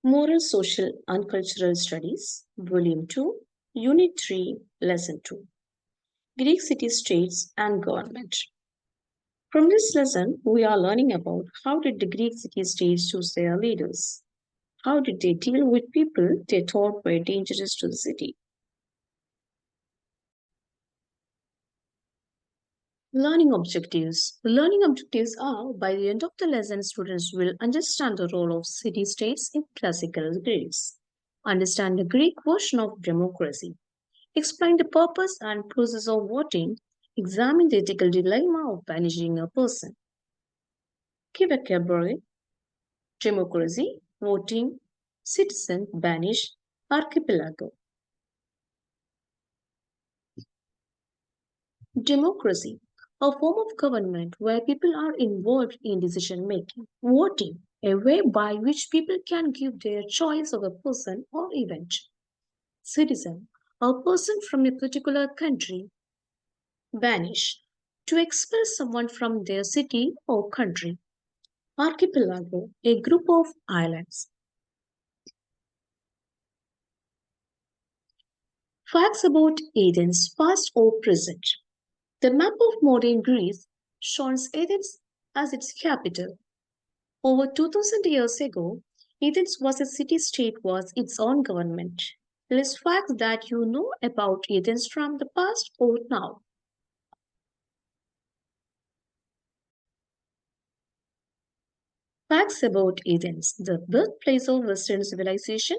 Moral, Social and Cultural Studies, Volume 2, Unit 3, Lesson 2, Greek City-States and Government. From this lesson, we are learning about how did the Greek city-states choose their leaders? How did they deal with people they thought were dangerous to the city? Learning objectives. The learning objectives are by the end of the lesson, students will understand the role of city states in classical Greece, understand the Greek version of democracy, explain the purpose and process of voting, examine the ethical dilemma of banishing a person. Key vocabulary: democracy, voting, citizen, banish, archipelago. Democracy, a form of government where people are involved in decision making. Voting, a way by which people can give their choice of a person or event. Citizen, a person from a particular country. Banish, to expel someone from their city or country. Archipelago, a group of islands. Facts about Athens, past or present. The map of modern Greece shows Athens as its capital. Over 2000 years ago, Athens was a city-state was its own government. List facts that you know about Athens from the past or now. Facts about Athens, the birthplace of Western civilization,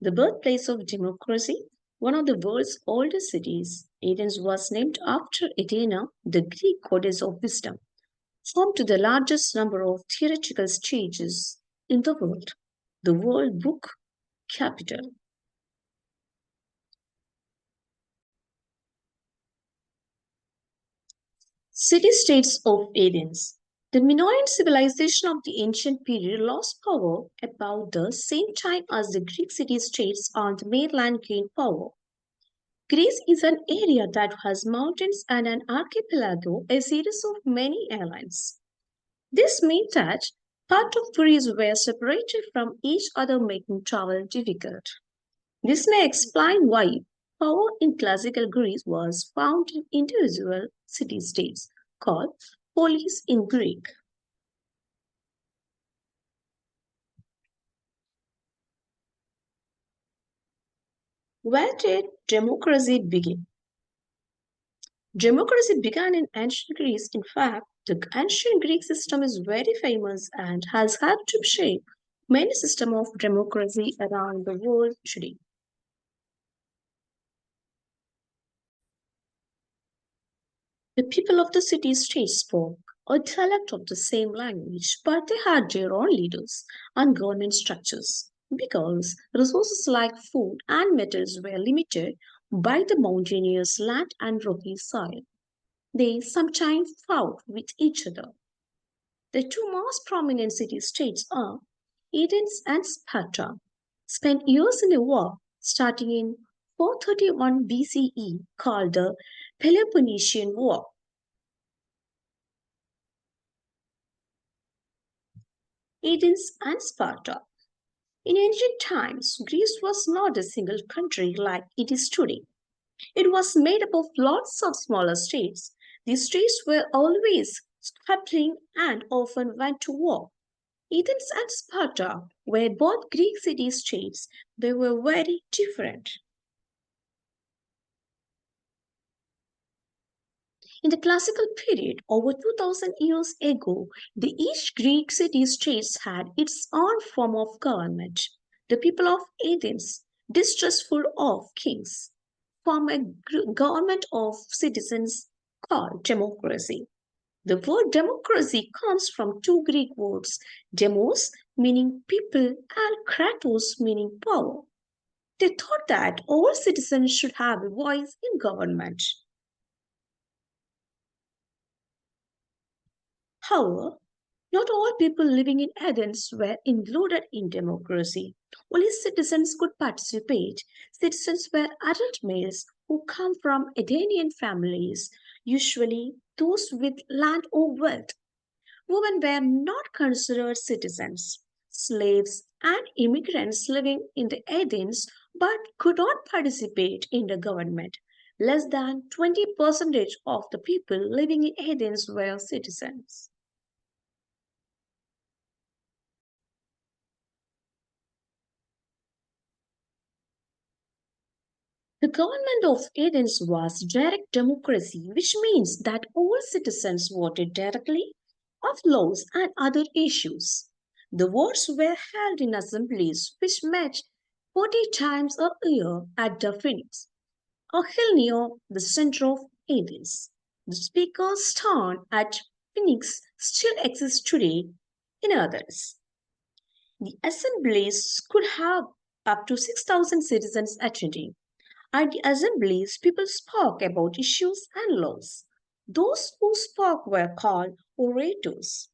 the birthplace of democracy, one of the world's oldest cities. Athens was named after Athena, the Greek goddess of wisdom, home to the largest number of theatrical stages in the world, the World Book Capital. City-states of Athens. The Minoan civilization of the ancient period lost power about the same time as the Greek city-states on the mainland gained power. Greece is an area that has mountains and an archipelago, a series of many islands. This means that parts of Greece were separated from each other, making travel difficult. This may explain why power in classical Greece was found in individual city-states, called polis in Greek. Where did democracy begin? Democracy began in ancient Greece. In fact, the ancient Greek system is very famous and has helped to shape many systems of democracy around the world today. The people of the city-state spoke a dialect of the same language, but they had their own leaders and government structures. Because resources like food and metals were limited by the mountainous land and rocky soil, they sometimes fought with each other. The two most prominent city-states are Athens and Sparta, spent years in a war starting in 431 BCE called the Peloponnesian War. Athens and Sparta. In ancient times, Greece was not a single country like it is today. It was made up of lots of smaller states. These states were always scuttling and often went to war. Athens and Sparta were both Greek city states. They were very different. In the classical period, over 2000 years ago, each Greek city-states had its own form of government. The people of Athens, distrustful of kings, formed a government of citizens called democracy. The word democracy comes from two Greek words, demos meaning people and kratos meaning power. They thought that all citizens should have a voice in government. However, not all people living in Athens were included in democracy. Only citizens could participate. Citizens were adult males who come from Athenian families, usually those with land or wealth. Women were not considered citizens. slaves, and immigrants living in the Athens but could not participate in the government. Less than 20% of the people living in Athens were citizens. The government of Athens was direct democracy, which means that all citizens voted directly of laws and other issues. The votes were held in assemblies which met 40 times a year at the Phoenix, a hill near the center of Athens. The speaker's town at Phoenix still exists today in others. The assemblies could have up to 6,000 citizens attending. At the assemblies, people spoke about issues and laws. Those who spoke were called orators.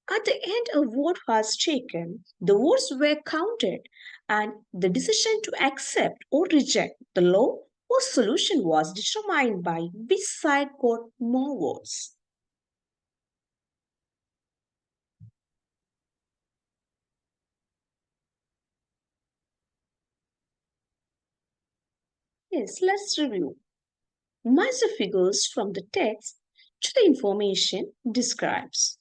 At the end, a vote was taken, the votes were counted, and the decision to accept or reject the law or solution was determined by which side got more votes. Yes, let's review. Match the figures from the text to the information describes.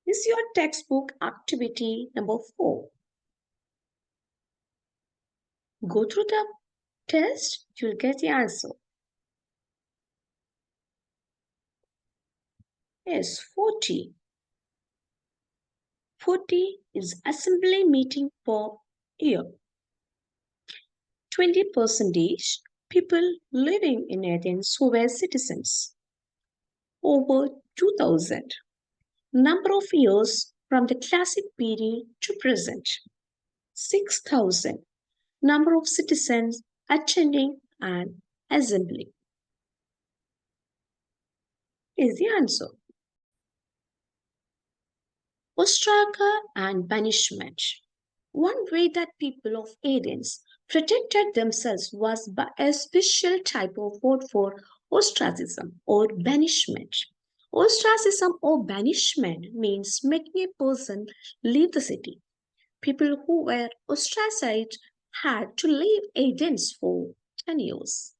This is your textbook activity number 4. Go through the test, you'll get the answer. Yes, 40. 40 is assembly meeting per year. 20 percentage people living in Athens who were citizens. Over 2000. Number of years from the classic period to present. 6,000. Number of citizens attending an assembly is the answer. Ostraca and banishment. One way that people of Athens protected themselves was by a special type of word for ostracism or banishment. Ostracism or banishment means making a person leave the city. People who were ostracized had to leave Athens for 10 years.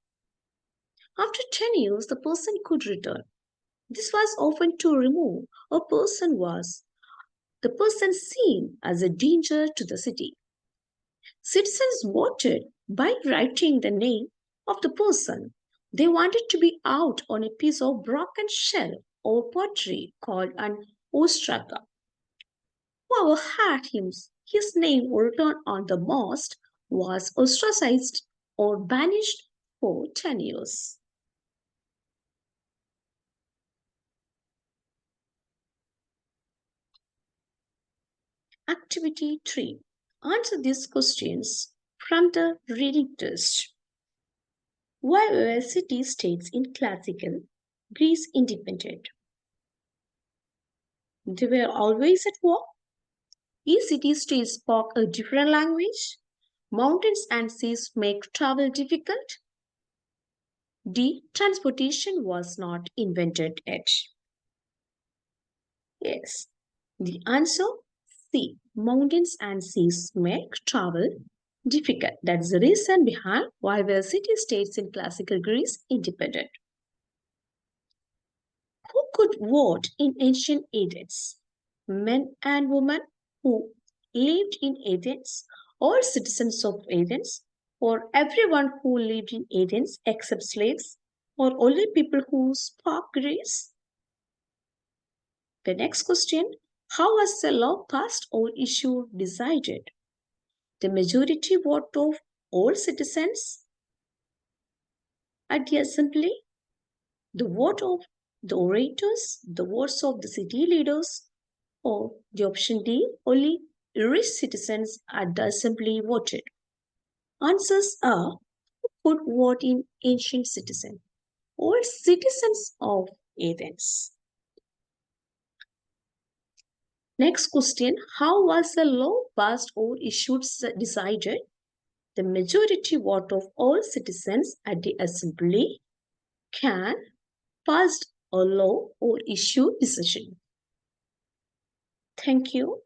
After 10 years, the person could return. This was often to remove a person was the person seen as a danger to the city. Citizens voted by writing the name of the person they wanted to be out on a piece of broken shell or pottery called an ostraca. Whoever had his name written on the most was ostracized or banished for 10 years. Activity 3. Answer these questions from the reading test. Why were city states in classical Greece independent? They were always at war. Each city states spoke a different language. Mountains and seas make travel difficult. D. Transportation was not invented yet. Yes. The answer C. Mountains and seas make travel difficult. That's the reason behind why were city states in classical Greece independent. Who could vote in ancient Athens? Men and women who lived in Athens, or citizens of Athens, or everyone who lived in Athens except slaves, or only people who spoke Greece? The next question, how was the law passed or issued decided? The majority vote of all citizens at the assembly, the vote of the orators, the votes of the city leaders, or the option D, only rich citizens at the assembly voted. Answers are who could vote in ancient citizen or citizens of Athens. Next question, how was the law passed or issued decided? The majority vote of all citizens at the assembly can pass a law or issue decision. Thank you.